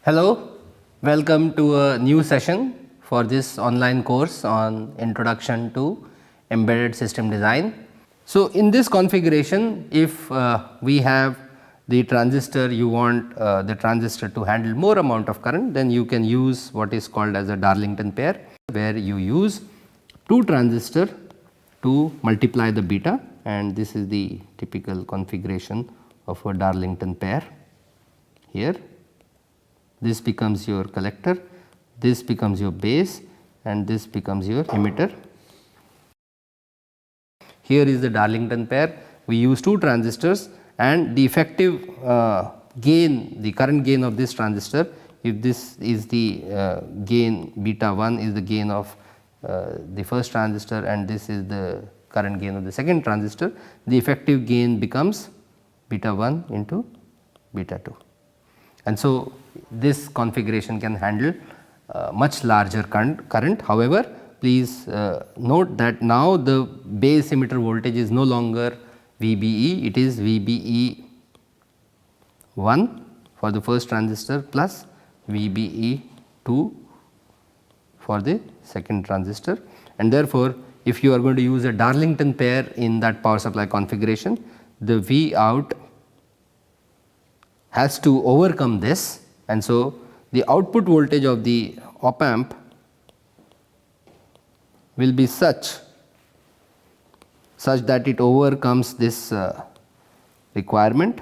Hello, welcome to a new session for this online course on Introduction to Embedded System Design. So, in this configuration, if we have the transistor, you want the transistor to handle more amount of current, then you can use what is called as a Darlington pair, where you use two transistor to multiply the beta, and this is the typical configuration of a Darlington pair here. This becomes your collector, this becomes your base, and this becomes your emitter. Here is the Darlington pair. We use two transistors, and the effective gain, the current gain of this transistor, if this is the gain, beta 1 is the gain of the first transistor and this is the current gain of the second transistor, the effective gain becomes beta 1 into beta 2. And so, this configuration can handle much larger current. However, please note that now the base emitter voltage is no longer VBE, it is VBE 1 for the first transistor plus VBE 2 for the second transistor, and therefore, if you are going to use a Darlington pair in that power supply configuration, the V out has to overcome this, and so the output voltage of the op amp will be such that it overcomes this requirement.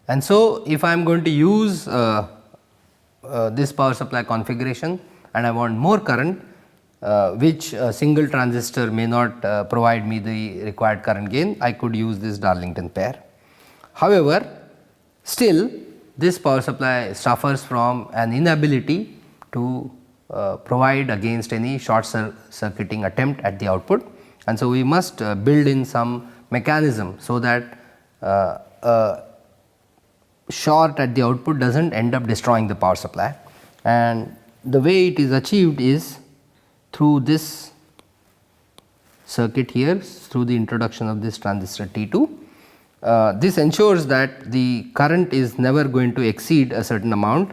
And so, if I am going to use this power supply configuration and I want more current, which a single transistor may not provide me the required current gain, I could use this Darlington pair. However, still this power supply suffers from an inability to provide against any short circuiting attempt at the output, and so we must build in some mechanism so that short at the output does not end up destroying the power supply, and the way it is achieved is through this circuit here, through the introduction of this transistor T2. This ensures that the current is never going to exceed a certain amount.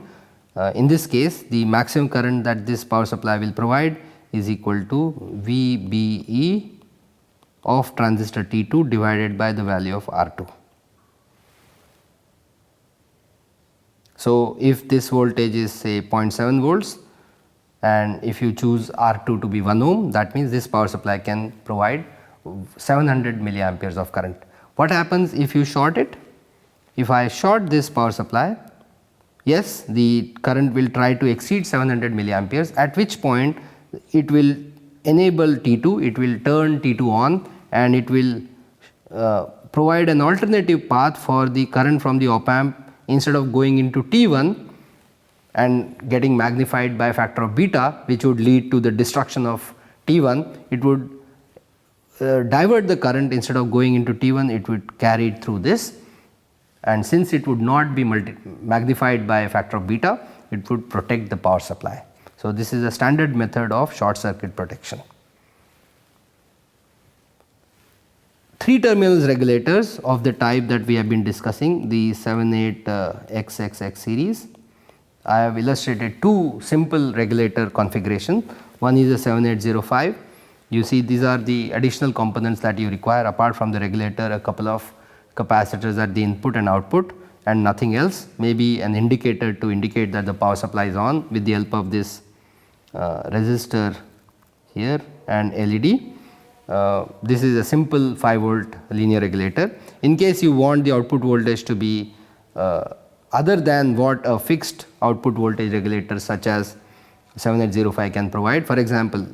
In this case, the maximum current that this power supply will provide is equal to VBE of transistor T2 divided by the value of R2. So, if this voltage is say 0.7 volts, and if you choose R2 to be 1 ohm, that means this power supply can provide 700 milliamperes of current. What happens if you short it? If I short this power supply, yes, the current will try to exceed 700 milliamperes, at which point it will enable T2, it will turn T2 on, and it will provide an alternative path for the current from the op amp. Instead of going into T1 and getting magnified by a factor of beta, which would lead to the destruction of T1, it would divert the current. Instead of going into T1, it would carry it through this, and since it would not be magnified by a factor of beta, it would protect the power supply. So, this is a standard method of short circuit protection. 3 terminals regulators of the type that we have been discussing, the 78XXX series. I have illustrated two simple regulator configuration. One is a 7805. You see, these are the additional components that you require apart from the regulator, a couple of capacitors at the input and output and nothing else, maybe an indicator to indicate that the power supply is on with the help of this resistor here and LED. This is a simple 5 volt linear regulator. In case you want the output voltage to be other than what a fixed output voltage regulator such as 7805 can provide, for example,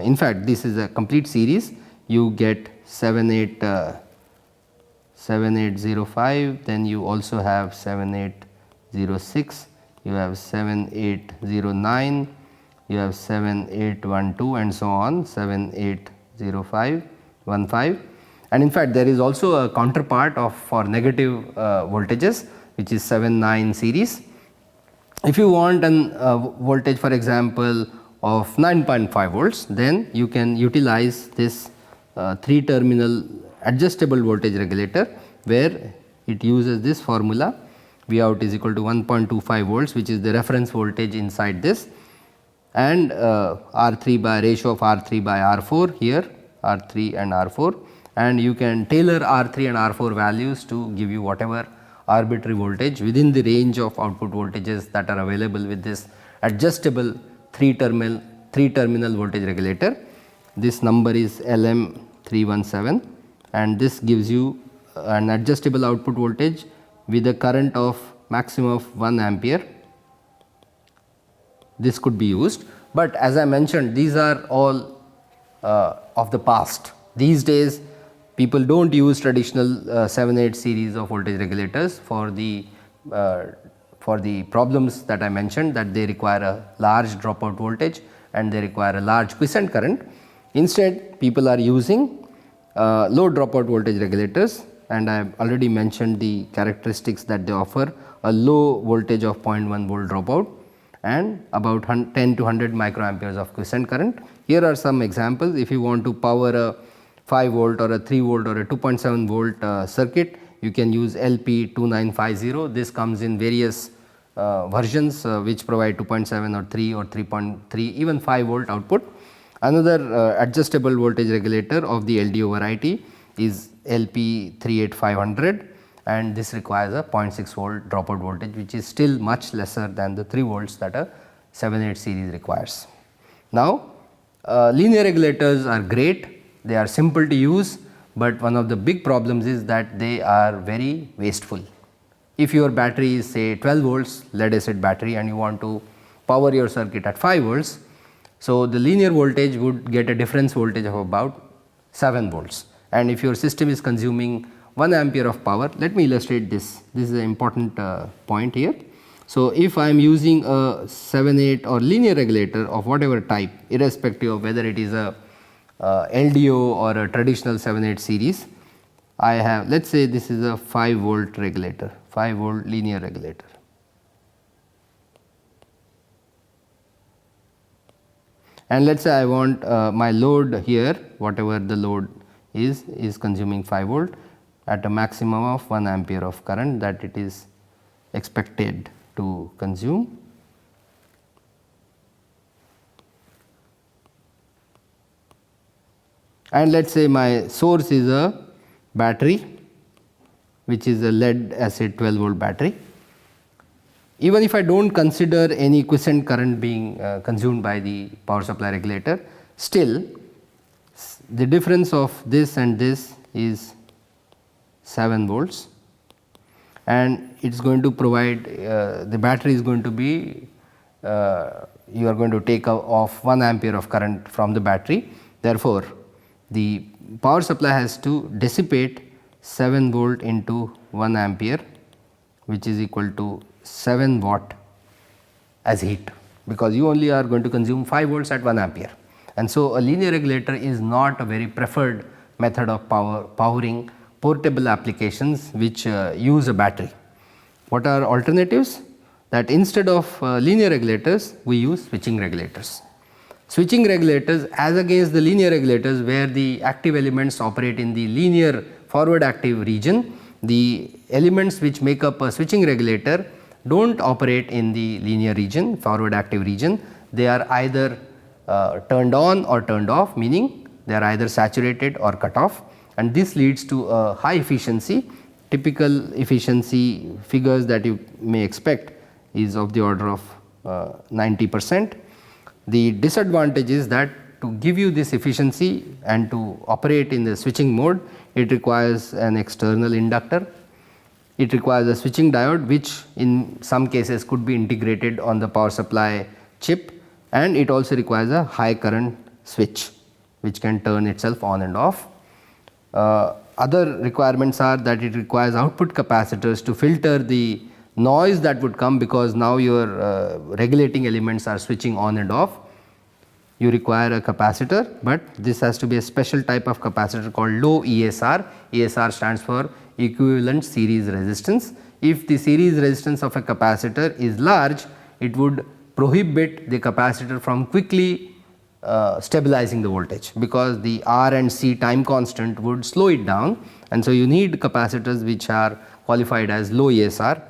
in fact this is a complete series, you get 7805, then you also have 7806, you have 7809, you have 7812 and so on, 780515, and in fact there is also a counterpart of for negative voltages, which is 79 series. If you want an voltage, for example, of 9.5 volts, then you can utilize this 3 terminal adjustable voltage regulator, where it uses this formula V out is equal to 1.25 volts, which is the reference voltage inside this, and R3 by ratio of R3 by R4 here, R3 and R4, and you can tailor R3 and R4 values to give you whatever arbitrary voltage within the range of output voltages that are available with this adjustable 3-terminal voltage regulator. This number is LM317, and this gives you an adjustable output voltage with a current of maximum of 1 ampere. This could be used, but as I mentioned, these are all of the past. These days people do not use traditional 7/8 series of voltage regulators for the problems that I mentioned, that they require a large dropout voltage and they require a large quiescent current. Instead, people are using low dropout voltage regulators, and I have already mentioned the characteristics that they offer: a low voltage of 0.1 volt dropout and about 10 to 100 microamperes of quiescent current. Here are some examples. If you want to power a 5 volt or a 3 volt or a 2.7 volt circuit, you can use LP2950. This comes in various versions which provide 2.7 or 3 or 3.3, even 5 volt output. Another adjustable voltage regulator of the LDO variety is LP38500, and this requires a 0.6 volt dropout voltage, which is still much lesser than the 3 volts that a 7/8 series requires. Now, linear regulators are great, they are simple to use, but one of the big problems is that they are very wasteful. If your battery is say 12 volts lead acid battery and you want to power your circuit at 5 volts, so the linear voltage would get a difference voltage of about 7 volts, and if your system is consuming 1 ampere of power, let me illustrate this. This is an important point here. So, if I am using a 7/8 or linear regulator of whatever type, irrespective of whether it is a LDO or a traditional 7/8 series, I have, let us say this is a 5 volt regulator, 5 volt linear regulator. And let us say I want my load here, whatever the load is consuming 5 volt at a maximum of 1 ampere of current that it is expected to consume. And let us say my source is a battery, which is a lead acid 12 volt battery. Even if I do not consider any quiescent current being consumed by the power supply regulator, still the difference of this and this is 7 volts, and it is going to provide the battery is going to be you are going to take off 1 ampere of current from the battery. Therefore, the power supply has to dissipate 7 volt into 1 ampere, which is equal to 7 watt as heat, because you only are going to consume 5 volts at 1 ampere. And so, a linear regulator is not a very preferred method of powering portable applications which use a battery. What are alternatives? That instead of linear regulators, we use switching regulators. Switching regulators, as against the linear regulators where the active elements operate in the linear forward active region, the elements which make up a switching regulator do not operate in the linear region, forward active region. They are either turned on or turned off, meaning they are either saturated or cut off, and this leads to a high efficiency. Typical efficiency figures that you may expect is of the order of 90%. The disadvantage is that to give you this efficiency and to operate in the switching mode, it requires an external inductor. It requires a switching diode, which in some cases could be integrated on the power supply chip, and it also requires a high current switch which can turn itself on and off. Other requirements are that it requires output capacitors to filter the noise that would come, because now your regulating elements are switching on and off. You require a capacitor, but this has to be a special type of capacitor called low ESR. ESR stands for equivalent series resistance. If the series resistance of a capacitor is large, it would prohibit the capacitor from quickly stabilizing the voltage, because the R and C time constant would slow it down, and so you need capacitors which are qualified as low ESR.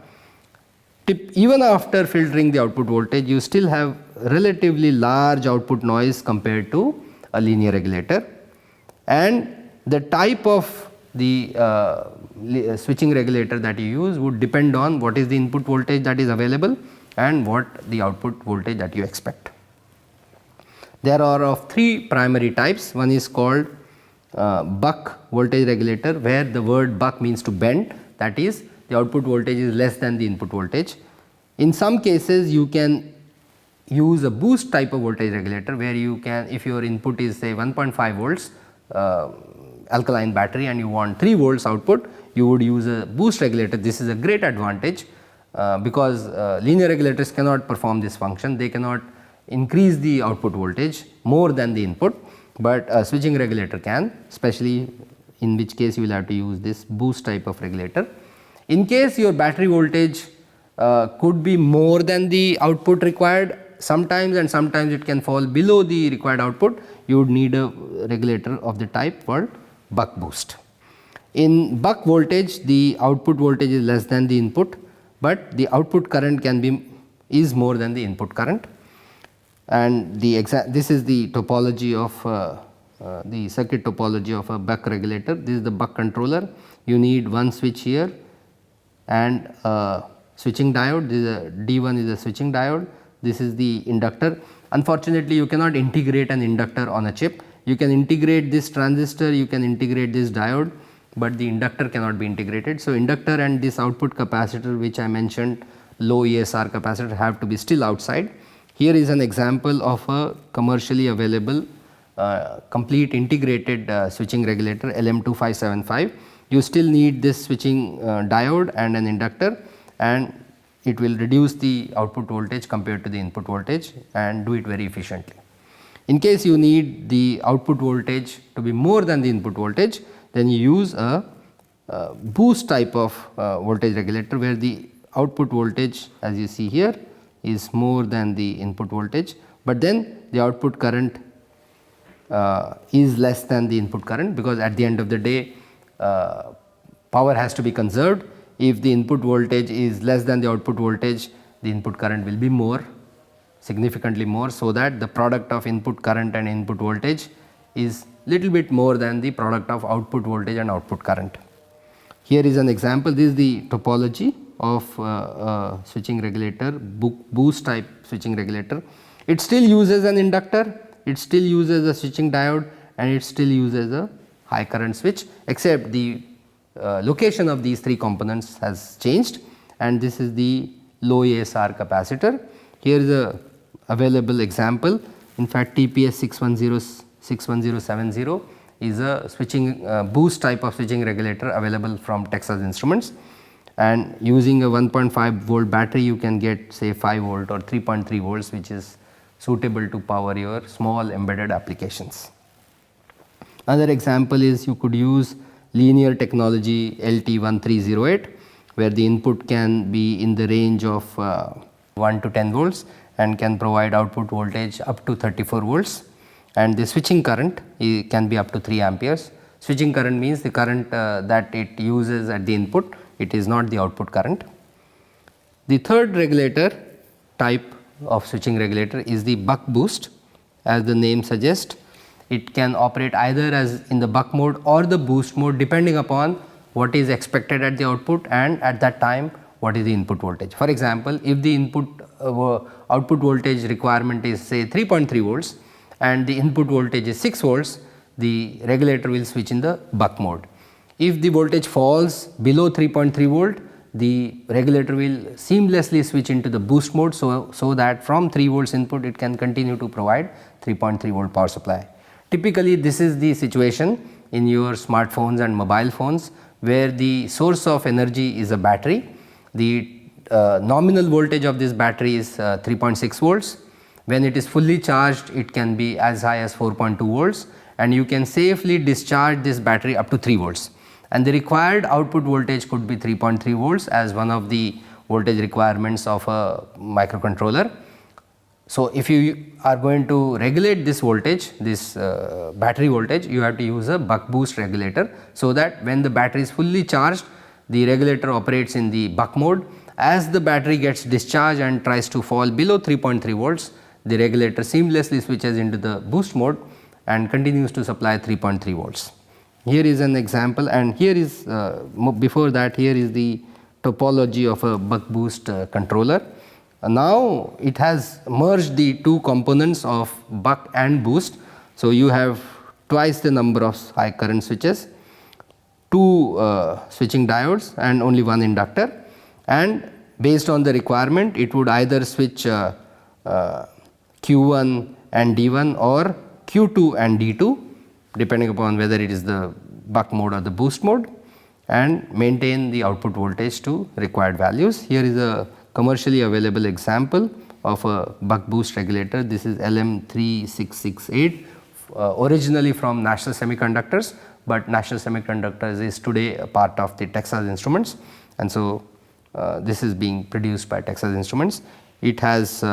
Even after filtering the output voltage, you still have relatively large output noise compared to a linear regulator, and the type of the switching regulator that you use would depend on what is the input voltage that is available and what the output voltage that you expect. There are of three primary types. One is called buck voltage regulator, where the word buck means to bend, that is the output voltage is less than the input voltage. In some cases you can use a boost type of voltage regulator, where you can, if your input is say 1.5 volts alkaline battery and you want 3 volts output, you would use a boost regulator. This is a great advantage because linear regulators cannot perform this function. They cannot increase the output voltage more than the input, but a switching regulator can, especially in which case you will have to use this boost type of regulator. In case your battery voltage could be more than the output required sometimes, and sometimes it can fall below the required output, you would need a regulator of the type called buck boost. In buck voltage, the output voltage is less than the input, but the output current is more than the input current. And this is the topology of the circuit topology of a buck regulator. This is the buck controller. You need one switch here and a switching diode. This is a D1 is a switching diode. This is the inductor. Unfortunately, you cannot integrate an inductor on a chip. You can integrate this transistor, you can integrate this diode, but the inductor cannot be integrated. So, inductor and this output capacitor which I mentioned, low ESR capacitor, have to be still outside. Here is an example of a commercially available complete integrated switching regulator LM2575. You still need this switching diode and an inductor, and it will reduce the output voltage compared to the input voltage and do it very efficiently. In case you need the output voltage to be more than the input voltage, then you use a boost type of voltage regulator, where the output voltage, as you see here, is more than the input voltage, but then the output current is less than the input current, because at the end of the day power has to be conserved. If the input voltage is less than the output voltage, the input current will be more, significantly more, so that the product of input current and input voltage is little bit more than the product of output voltage and output current. Here is an example. This is the topology of switching regulator, boost type switching regulator. It still uses an inductor, it still uses a switching diode, and it still uses a high current switch, except the location of these three components has changed, and this is the low ESR capacitor. Here is a available example. In fact, TPS 61070 is a switching boost type of switching regulator available from Texas Instruments, and using a 1.5 volt battery you can get say 5 volt or 3.3 volts, which is suitable to power your small embedded applications. Another example is you could use linear technology LT1308, where the input can be in the range of 1 to 10 volts and can provide output voltage up to 34 volts, and the switching current can be up to 3 amperes. Switching current means the current that it uses at the input, it is not the output current. The third regulator type of switching regulator is the buck boost. As the name suggests, it can operate either as in the buck mode or the boost mode, depending upon what is expected at the output and at that time what is the input voltage. For example, if the output voltage requirement is say 3.3 volts and the input voltage is 6 volts, the regulator will switch in the buck mode. If the voltage falls below 3.3 volt, the regulator will seamlessly switch into the boost mode, so that from 3 volts input it can continue to provide 3.3 volt power supply. Typically this is the situation in your smartphones and mobile phones, where the source of energy is a battery. The nominal voltage of this battery is 3.6 volts. When it is fully charged, it can be as high as 4.2 volts, and you can safely discharge this battery up to 3 volts. And the required output voltage could be 3.3 volts as one of the voltage requirements of a microcontroller. So, if you are going to regulate this voltage, this battery voltage, you have to use a buck boost regulator, so that when the battery is fully charged, the regulator operates in the buck mode. As the battery gets discharged and tries to fall below 3.3 volts, the regulator seamlessly switches into the boost mode and continues to supply 3.3 volts. Here is an example, and here is before that, here is the topology of a buck boost controller. Now it has merged the two components of buck and boost. So, you have twice the number of high current switches, two switching diodes and only one inductor, and based on the requirement it would either switch Q1 and D1 or Q2 and D2 depending upon whether it is the buck mode or the boost mode, and maintain the output voltage to required values. Here is a commercially available example of a buck boost regulator. This is LM3668, originally from National Semiconductors, but National Semiconductors is today a part of the Texas Instruments, and so this is being produced by Texas Instruments. It has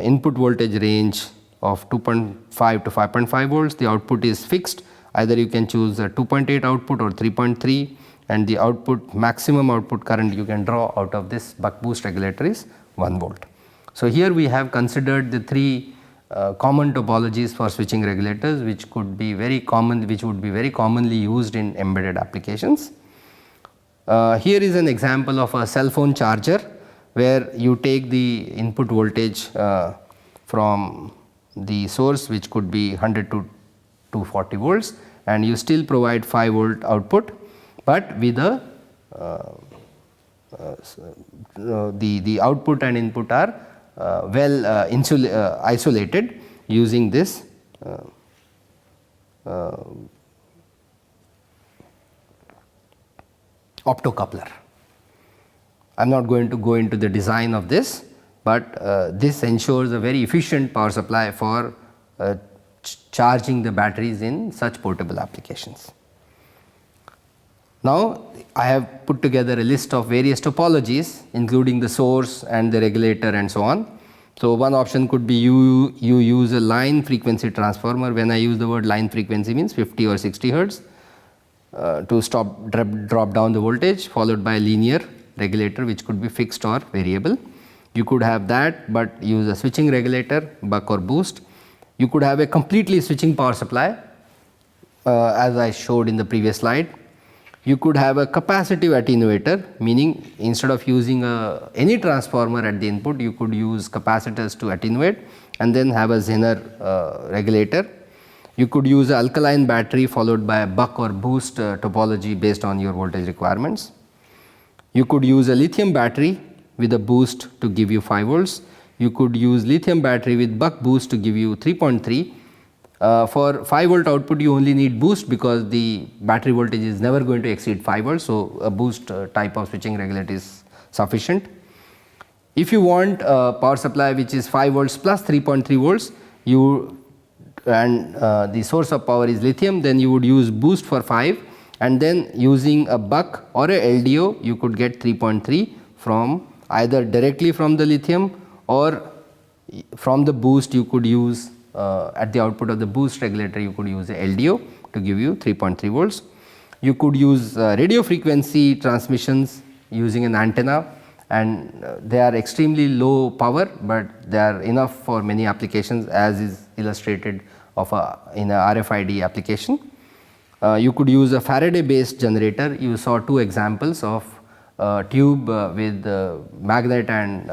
input voltage range of 2.5 to 5.5 volts. The output is fixed, either you can choose a 2.8 output or 3.3, and the output maximum output current you can draw out of this buck boost regulator is 1 volt. So, here we have considered the three common topologies for switching regulators, which could be very common, which would be very commonly used in embedded applications. Here is an example of a cell phone charger, where you take the input voltage from the source, which could be 100 to 240 volts, and you still provide 5 volt output, but with a the output and input are isolated using this optocoupler. I am not going to go into the design of this, but this ensures a very efficient power supply for charging the batteries in such portable applications. Now, I have put together a list of various topologies, including the source and the regulator and so on. So, one option could be you use a line frequency transformer. When I use the word line frequency, means 50 or 60 hertz to drop down the voltage, followed by a linear regulator which could be fixed or variable. You could have that, but use a switching regulator, buck or boost. You could have a completely switching power supply, as I showed in the previous slide. You could have a capacitive attenuator, meaning instead of using any transformer at the input, you could use capacitors to attenuate and then have a Zener regulator. You could use an alkaline battery followed by a buck or boost topology based on your voltage requirements. You could use a lithium battery with a boost to give you 5 volts. You could use lithium battery with buck boost to give you 3.3. For 5 volt output, you only need boost because the battery voltage is never going to exceed 5 volts. So, a boost type of switching regulator is sufficient. If you want a power supply which is 5 volts plus 3.3 volts, the source of power is lithium, then you would use boost for 5, and then using a buck or a LDO, you could get 3.3 from either directly from the lithium or from the boost. You could use at the output of the boost regulator, you could use a LDO to give you 3.3 volts. You could use radio frequency transmissions using an antenna, and they are extremely low power, but they are enough for many applications, as is illustrated in a RFID application. You could use a Faraday based generator. You saw two examples of tube with magnet and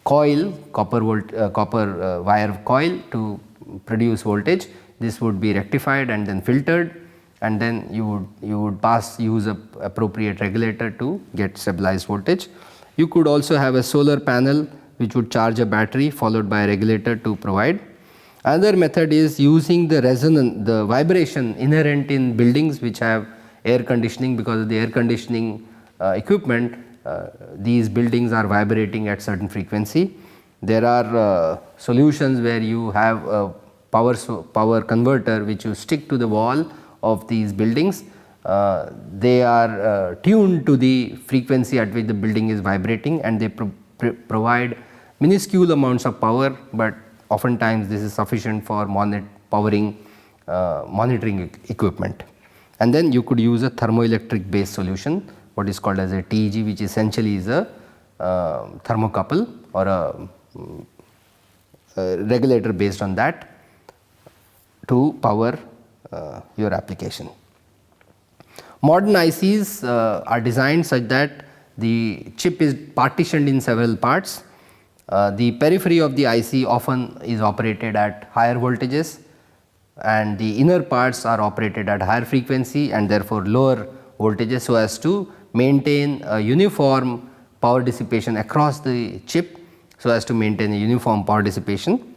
coil, copper wire coil to produce voltage. This would be rectified and then filtered, and then you would use a appropriate regulator to get stabilized voltage. You could also have a solar panel which would charge a battery followed by a regulator to provide. Another method is using the vibration inherent in buildings which have air conditioning. Because of the air conditioning equipment, these buildings are vibrating at certain frequency. There are solutions where you have a power converter which you stick to the wall of these buildings. They are tuned to the frequency at which the building is vibrating, and they provide minuscule amounts of power, but oftentimes this is sufficient for monitoring equipment. And then you could use a thermoelectric based solution, what is called as a TEG, which essentially is a thermocouple or a regulator based on that to power your application. Modern ICs are designed such that the chip is partitioned in several parts. The periphery of the IC often is operated at higher voltages, and the inner parts are operated at higher frequency and therefore lower voltages, so as to maintain a uniform power dissipation across the chip, so as to maintain a uniform power dissipation.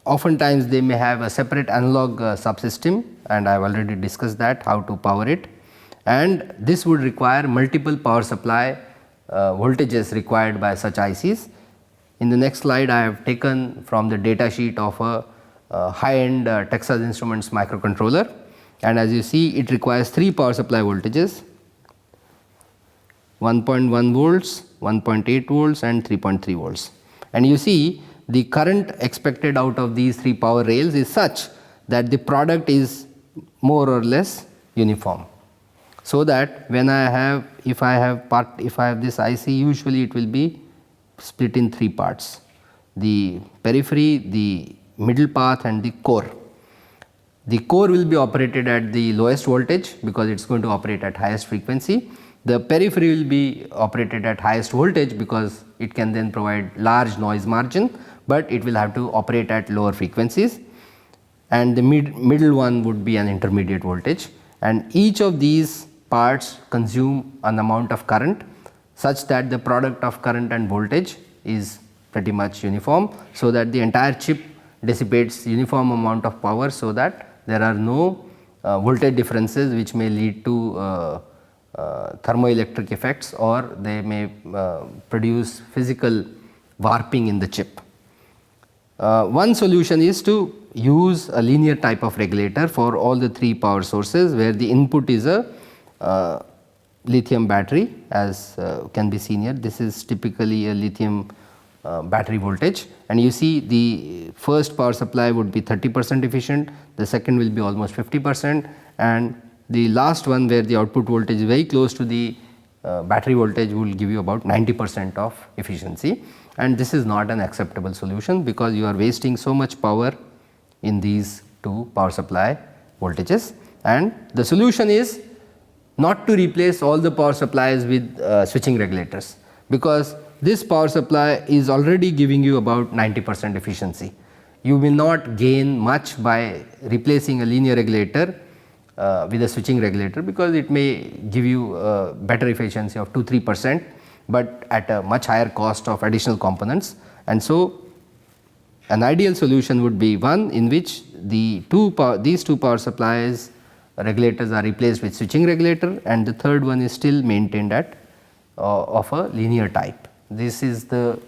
Oftentimes they may have a separate analog subsystem, and I have already discussed that, how to power it, and this would require multiple power supply voltages required by such ICs. In the next slide I have taken from the data sheet of a high-end Texas Instruments microcontroller, and as you see it requires 3 power supply voltages, 1.1 volts, 1.8 volts and 3.3 volts. And you see the current expected out of these 3 power rails is such that the product is more or less uniform. So that when I have, if I have this IC, usually it will be split in 3 parts: the periphery, the middle path and the core. The core will be operated at the lowest voltage because it is going to operate at highest frequency. The periphery will be operated at highest voltage because it can then provide large noise margin, but it will have to operate at lower frequencies, and the middle one would be an intermediate voltage, and each of these parts consume an amount of current such that the product of current and voltage is pretty much uniform, so that the entire chip dissipates uniform amount of power, so that there are no voltage differences which may lead to thermoelectric effects, or they may produce physical warping in the chip. One solution is to use a linear type of regulator for all the 3 power sources, where the input is a lithium battery, as can be seen here. This is typically a lithium battery voltage, and you see the first power supply would be 30% efficient, the second will be almost 50%, and the last one, where the output voltage is very close to the battery voltage, will give you about 90% of efficiency, and this is not an acceptable solution because you are wasting so much power in these 2 power supply voltages. And the solution is not to replace all the power supplies with switching regulators, because this power supply is already giving you about 90% efficiency. You will not gain much by replacing a linear regulator with a switching regulator, because it may give you better efficiency of 2-3%, but at a much higher cost of additional components. And so an ideal solution would be one in which these 2 power supplies regulators are replaced with switching regulator, and the third one is still maintained at of a linear type. This is the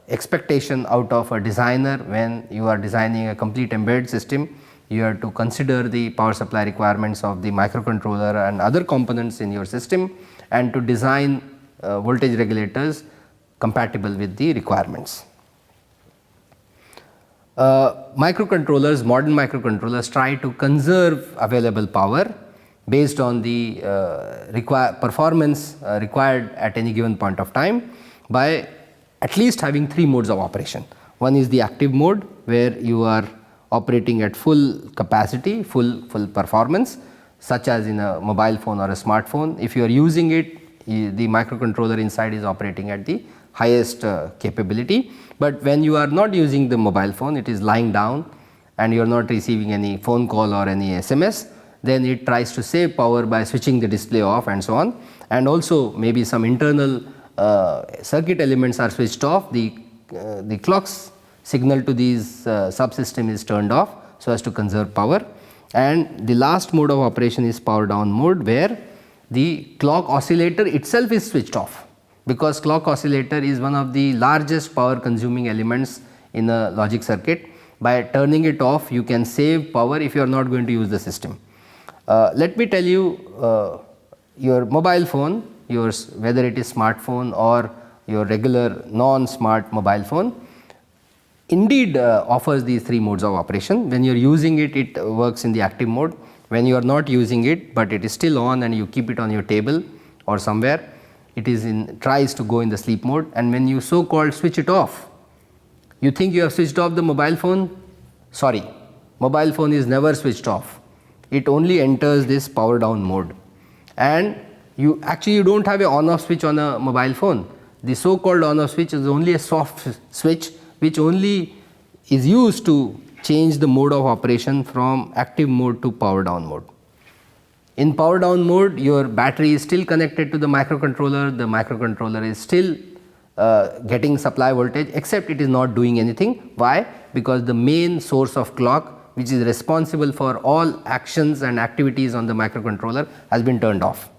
expectation out of a designer when you are designing a complete embedded system. You have to consider the power supply requirements of the microcontroller and other components in your system, and to design voltage regulators compatible with the requirements. Microcontrollers, modern microcontrollers try to conserve available power based on the performance required at any given point of time by at least having 3 modes of operation. One is the active mode, where you are operating at full capacity, full performance, such as in a mobile phone or a smartphone. If you are using it, the microcontroller inside is operating at the highest capability. But when you are not using the mobile phone, it is lying down and you are not receiving any phone call or any SMS, then it tries to save power by switching the display off and so on. And also maybe some internal circuit elements are switched off, the clock's signal to these subsystem is turned off so as to conserve power. And the last mode of operation is power down mode, where the clock oscillator itself is switched off, because clock oscillator is one of the largest power consuming elements in a logic circuit. By turning it off, you can save power if you are not going to use the system. Let me tell you, your mobile phone, whether it is smartphone or your regular non-smart mobile phone, indeed offers these 3 modes of operation. When you are using it, it works in the active mode. When you are not using it, but it is still on and you keep it on your table or somewhere, it is tries to go in the sleep mode. And when you so called switch it off, you think you have switched off the mobile phone. Sorry, mobile phone is never switched off. It only enters this power down mode, and you do not have a on off switch on a mobile phone. The so called on off switch is only a soft switch which only is used to change the mode of operation from active mode to power down mode. In power down mode, your battery is still connected to the microcontroller. The microcontroller is still getting supply voltage, except it is not doing anything. Why? Because the main source of clock, which is responsible for all actions and activities on the microcontroller, has been turned off.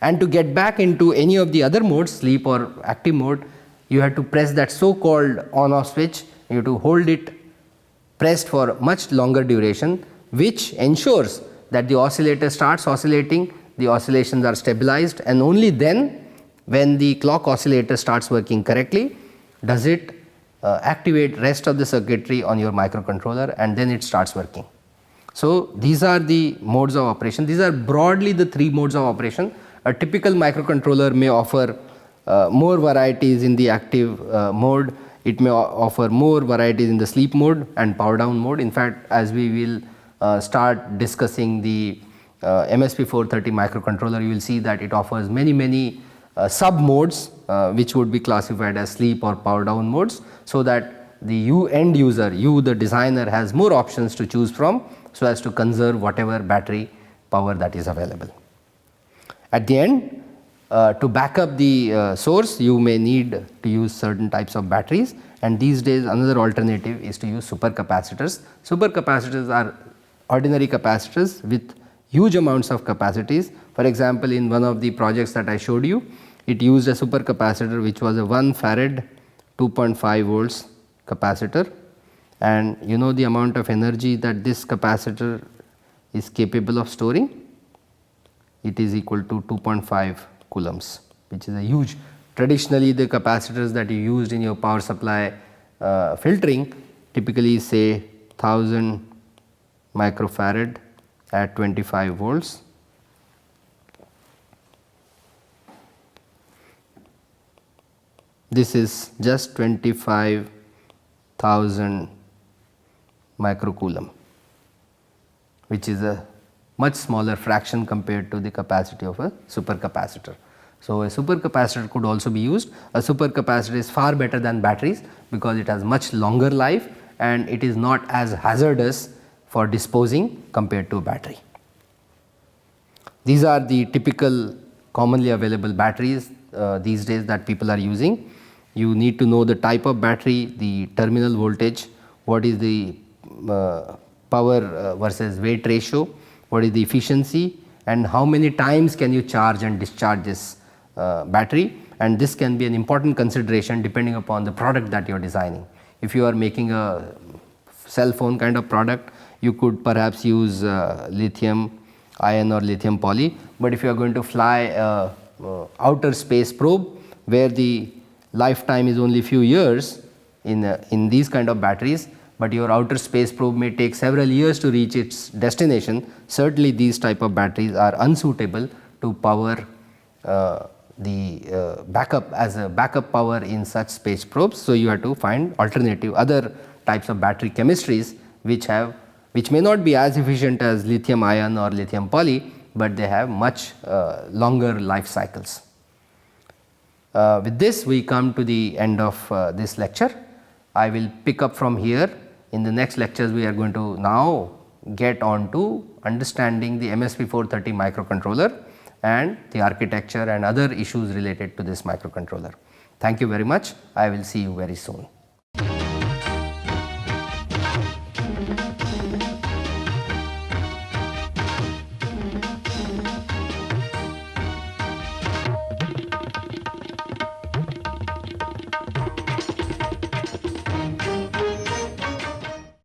And to get back into any of the other modes, sleep or active mode, you have to press that so called on off switch. You have to hold it pressed for much longer duration, which ensures that the oscillator starts oscillating, the oscillations are stabilized, and only then, when the clock oscillator starts working correctly, does it activate rest of the circuitry on your microcontroller, and then it starts working. So these are the modes of operation. These are broadly the 3 modes of operation. A typical microcontroller may offer more varieties in the active mode. It may offer more varieties in the sleep mode and power down mode. In fact, as we will start discussing the MSP430 microcontroller, you will see that it offers many sub modes which would be classified as sleep or power down modes, so that the end user, the designer, has more options to choose from, so as to conserve whatever battery power that is available. At the end, to back up the source, you may need to use certain types of batteries, and these days another alternative is to use supercapacitors. Supercapacitors are ordinary capacitors with huge amounts of capacities. For example, in one of the projects that I showed you, it used a supercapacitor which was a 1 farad 2.5 volts capacitor, and you know the amount of energy that this capacitor is capable of storing. It is equal to 2.5 coulombs, which is a huge. Traditionally, the capacitors that you used in your power supply filtering typically say 1000 microfarad at 25 volts. This is just 25,000 microcoulomb, which is a much smaller fraction compared to the capacity of a supercapacitor. So a supercapacitor could also be used. A supercapacitor is far better than batteries because it has much longer life and it is not as hazardous for disposing compared to a battery. These are the typical commonly available batteries these days that people are using. You need to know the type of battery, the terminal voltage, what is the power versus weight ratio, what is the efficiency, and how many times can you charge and discharge this battery, and this can be an important consideration depending upon the product that you are designing. If you are making a cell phone kind of product, you could perhaps use lithium ion or lithium poly, but if you are going to fly a outer space probe where the lifetime is only few years in these kind of batteries, but your outer space probe may take several years to reach its destination, certainly these type of batteries are unsuitable to power the backup as a backup power in such space probes. So you have to find alternative other types of battery chemistries which may not be as efficient as lithium ion or lithium poly, but they have much longer life cycles. With this we come to the end of this lecture. I will pick up from here. In the next lectures we are going to now get on to understanding the MSP430 microcontroller and the architecture and other issues related to this microcontroller. Thank you very much. I will see you very soon.